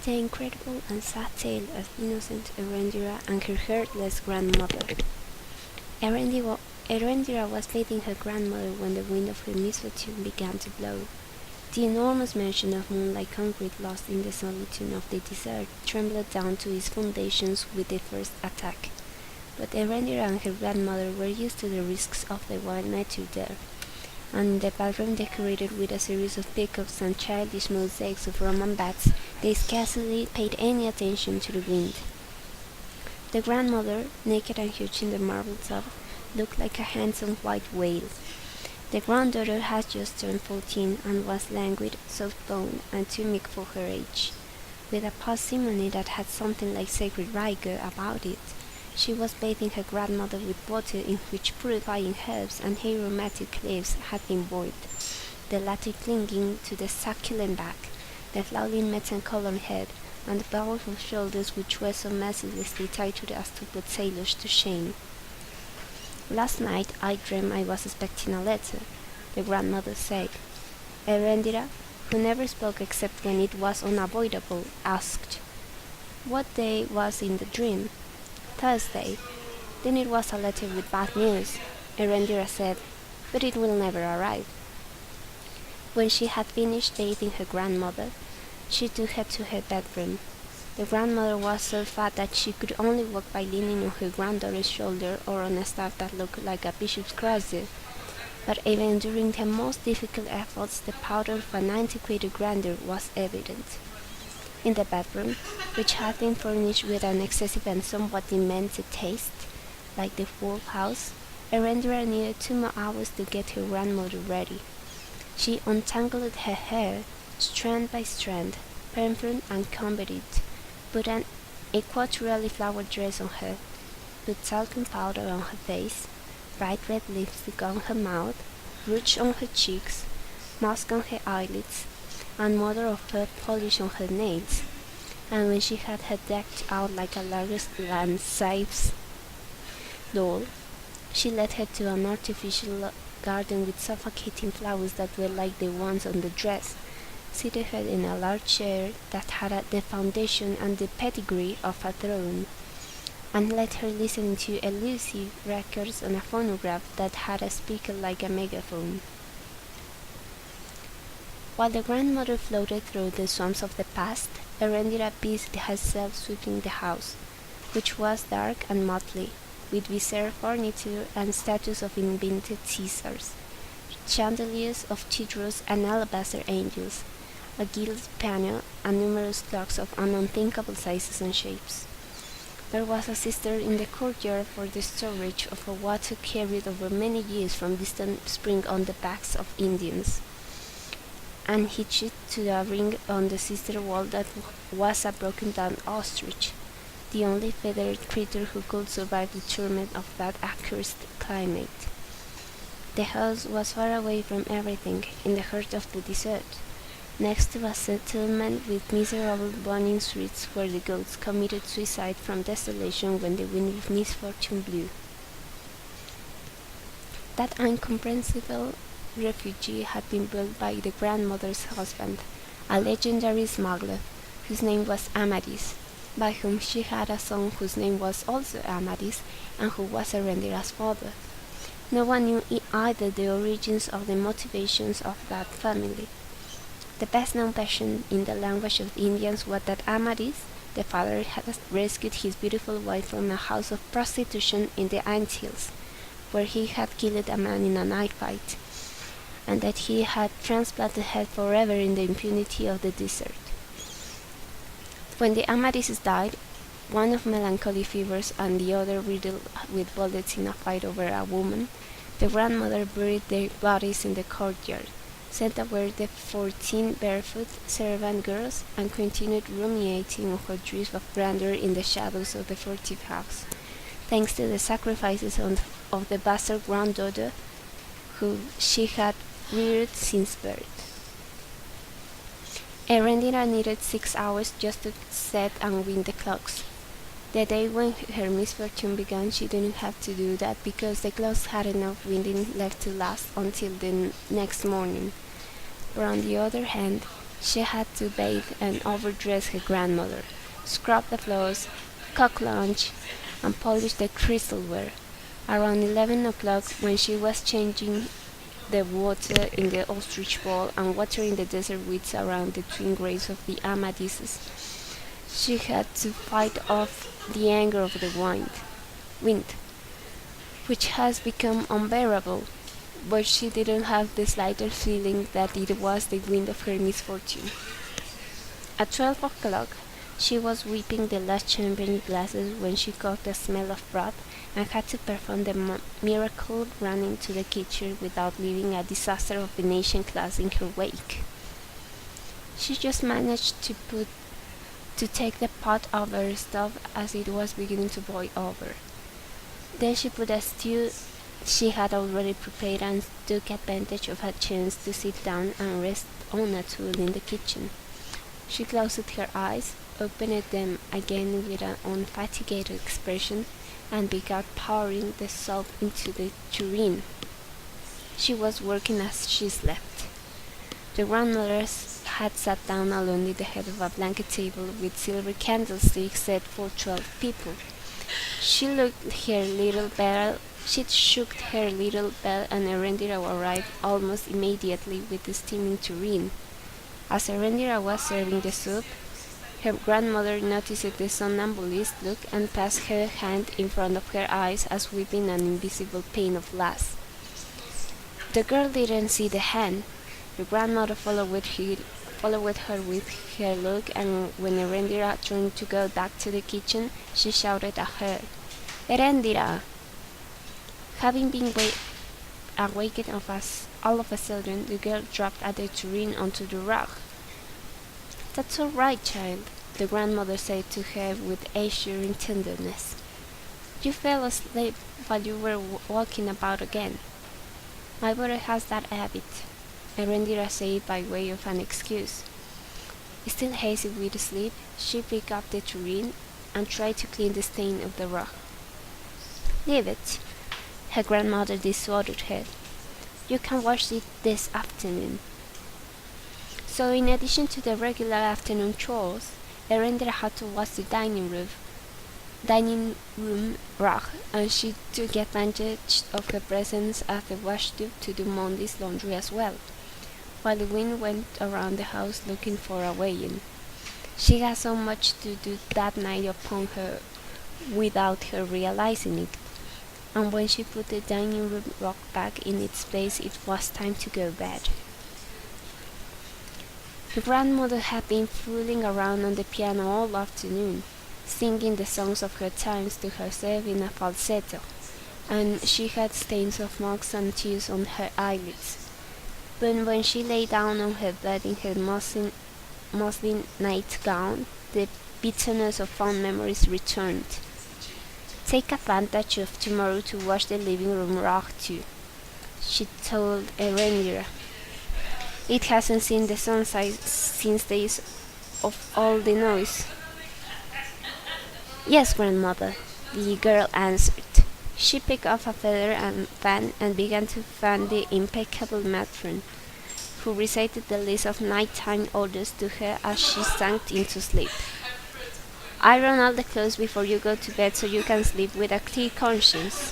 The incredible and sad tale of innocent Erendira and her heartless grandmother. Erendira was bathing her grandmother when the wind of her misfortune began to blow. The enormous mansion of moonlight concrete lost in the solitude of the desert trembled down to its foundations with the first attack. But Erendira and her grandmother were used to the risks of the wild nature there, and in the bathroom decorated with a series of peacocks and childish mosaics of Roman bats, they scarcely paid any attention to the wind. The grandmother, naked and huge in the marble tub, looked like a handsome white whale. The granddaughter had just turned 14 and was languid, soft-boned, and too meek for her age, with a parsimony that had something like sacred rigor about it. She was bathing her grandmother with water in which purifying herbs and aromatic leaves had been boiled, the latter clinging to the succulent back, the flowing metal-colored head, and the powerful shoulders which were so mercilessly tied to the as to put sailors to shame. "Last night I dreamed I was expecting a letter," the grandmother said. Erendira, who never spoke except when it was unavoidable, asked, "What day was in the dream?" "Thursday." "Then it was a letter with bad news," Erendira said, "but it will never arrive." When she had finished bathing her grandmother, she took her to her bedroom. The grandmother was so fat that she could only walk by leaning on her granddaughter's shoulder or on a staff that looked like a bishop's crozier. But even during the most difficult efforts, the powder of an antiquated grandeur was evident. In the bedroom, which had been furnished with an excessive and somewhat demented taste, like the whole house, Erendira needed 2 more hours to get her grandmother ready. She untangled her hair, strand by strand, perfumed and combed it, put an equatorially flowered dress on her, put talcum powder on her face, bright red lipstick on her mouth, rouge on her cheeks, musk on her eyelids, and mother of pearl polish on her nails, and when she had her decked out like a large Landseif's doll, she led her to an artificial garden with suffocating flowers that were like the ones on the dress, seated her in a large chair that had the foundation and the pedigree of a throne, and let her listen to elusive records on a phonograph that had a speaker like a megaphone. While the grandmother floated through the swamps of the past, Erendira busied herself sweeping the house, which was dark and motley, with bizarre furniture and statues of invented Caesars, chandeliers of Tidros and alabaster angels, a gilded piano, and numerous clocks of unthinkable sizes and shapes. There was a cistern in the courtyard for the storage of a water carried over many years from distant spring on the backs of Indians, and hitched to a ring on the cistern wall that was a broken-down ostrich, the only feathered creature who could survive the torment of that accursed climate. The house was far away from everything, in the heart of the desert, next to a settlement with miserable burning streets where the goats committed suicide from desolation when the wind of misfortune blew. That incomprehensible refugee had been built by the grandmother's husband, a legendary smuggler, whose name was Amadis, by whom she had a son whose name was also Amadis, and who was Erendira's father. No one knew either the origins or the motivations of that family. The best-known version in the language of the Indians was that Amadis, the father, had rescued his beautiful wife from a house of prostitution in the Antilles, where he had killed a man in a knife fight, and that he had transplanted her forever in the impunity of the desert. When the Amadises died, one of melancholy fevers and the other riddled with bullets in a fight over a woman, the grandmother buried their bodies in the courtyard, sent away the 14 barefoot servant girls, and continued ruminating on her dreams of grandeur in the shadows of the furtive house, thanks to the sacrifices of the bastard granddaughter who she had reared since birth. Erendira needed 6 hours just to set and wind the clocks. The day when her misfortune began, she didn't have to do that because the clocks had enough winding left to last until the next morning. But on the other hand, She had to bathe and overdress her grandmother, scrub the floors, cook lunch, and polish the crystalware. Around 11 o'clock, when she was changing the water in the ostrich bowl and watering the desert weeds around the twin graves of the amethysts, she had to fight off the anger of the wind, which has become unbearable, but she didn't have the slightest feeling that it was the wind of her misfortune. At 12 o'clock, she was whipping the last champagne glasses when she caught the smell of broth and had to perform the miracle running to the kitchen without leaving a disaster of Venetian class in her wake. She just managed to take the pot over her stove as it was beginning to boil over. Then she put a stew she had already prepared and took advantage of her chance to sit down and rest on a tool in the kitchen. She closed her eyes, opened them again with an unfatigued expression, and began pouring the soup into the tureen. She was working as she slept. The grandmothers had sat down alone at the head of a blanket table with silver candlesticks set for 12 people. She shook her little bell, and Erendira arrived almost immediately with the steaming tureen. As Erendira was serving the soup, her grandmother noticed the somnambulist look and passed her hand in front of her eyes as whipping an invisible pane of glass. The girl didn't see the hand. The grandmother followed her with her look, and when Erendira turned to go back to the kitchen, she shouted at her, "Erendira!" Having been awakened all of a sudden, the girl dropped at the tureen onto the rug. "That's all right, child," the grandmother said to her with assuring tenderness. "You fell asleep while you were walking about again. My brother has that habit," Erendira said by way of an excuse. Still hazy with sleep, she picked up the tureen and tried to clean the stain of the rug. "Leave it," her grandmother dissuaded her. "You can wash it this afternoon." So in addition to the regular afternoon chores, Erendira had to wash the dining room rug, and she took advantage of her presence as the wash tub to do Monday's laundry as well, while the wind went around the house looking for a way in. She had so much to do that night upon her without her realizing it, and when she put the dining room rug back in its place, it was time to go to bed. The grandmother had been fooling around on the piano all afternoon, singing the songs of her times to herself in a falsetto, and she had stains of marks and tears on her eyelids. But when she lay down on her bed in her muslin nightgown, the bitterness of fond memories returned. "Take advantage of tomorrow to wash the living room rug too," she told Erendira. "It hasn't seen the sunshine since days of all the noise." "Yes, grandmother," the girl answered. She picked up a feather and fan and began to fan the impeccable matron, who recited the list of nighttime orders to her as she sank into sleep. "Iron all the clothes before you go to bed so you can sleep with a clear conscience."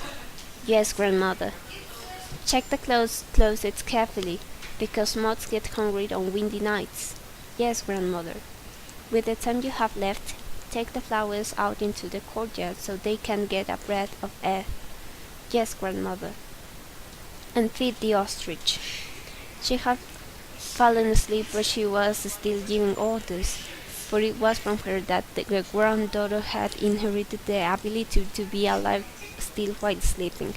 "Yes, grandmother." "Check the closets carefully, because moths get hungry on windy nights." "Yes, grandmother." "With the time you have left, take the flowers out into the courtyard so they can get a breath of air." "Yes, grandmother." "And feed the ostrich." She had fallen asleep, but she was still giving orders, for it was from her that the granddaughter had inherited the ability to be alive still while sleeping.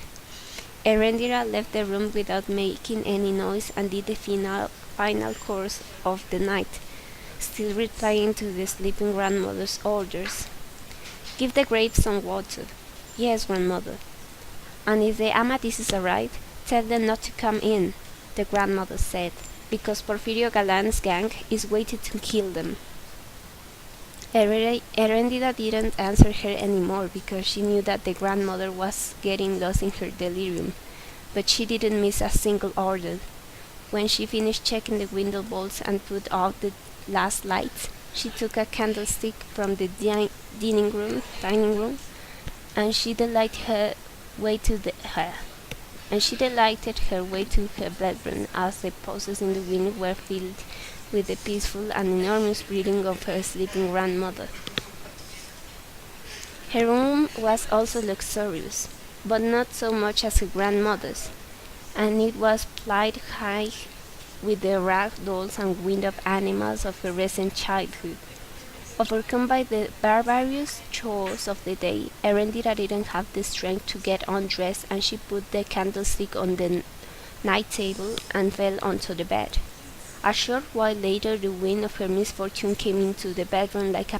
Erendira left the room without making any noise and did the final course of the night, still replying to the sleeping grandmother's orders. "Give the grapes some water." "Yes, grandmother." "And if the amethysts arrive, tell them not to come in," the grandmother said, "because Porfirio Galan's gang is waiting to kill them." Erendira didn't answer her anymore because she knew that the grandmother was getting lost in her delirium, but she didn't miss a single order. When she finished checking the window bolts and put out the last lights, she took a candlestick from the dining room, and she delighted her way to her bedroom as the pauses in the wind were filled with the peaceful and enormous breathing of her sleeping grandmother. Her room was also luxurious, but not so much as her grandmother's, and it was piled high with the rag dolls and wind-up animals of her recent childhood. Overcome by the barbarous chores of the day, Erendira didn't have the strength to get undressed, and she put the candlestick on the night table and fell onto the bed. A short while later, the wind of her misfortune came into the bedroom like a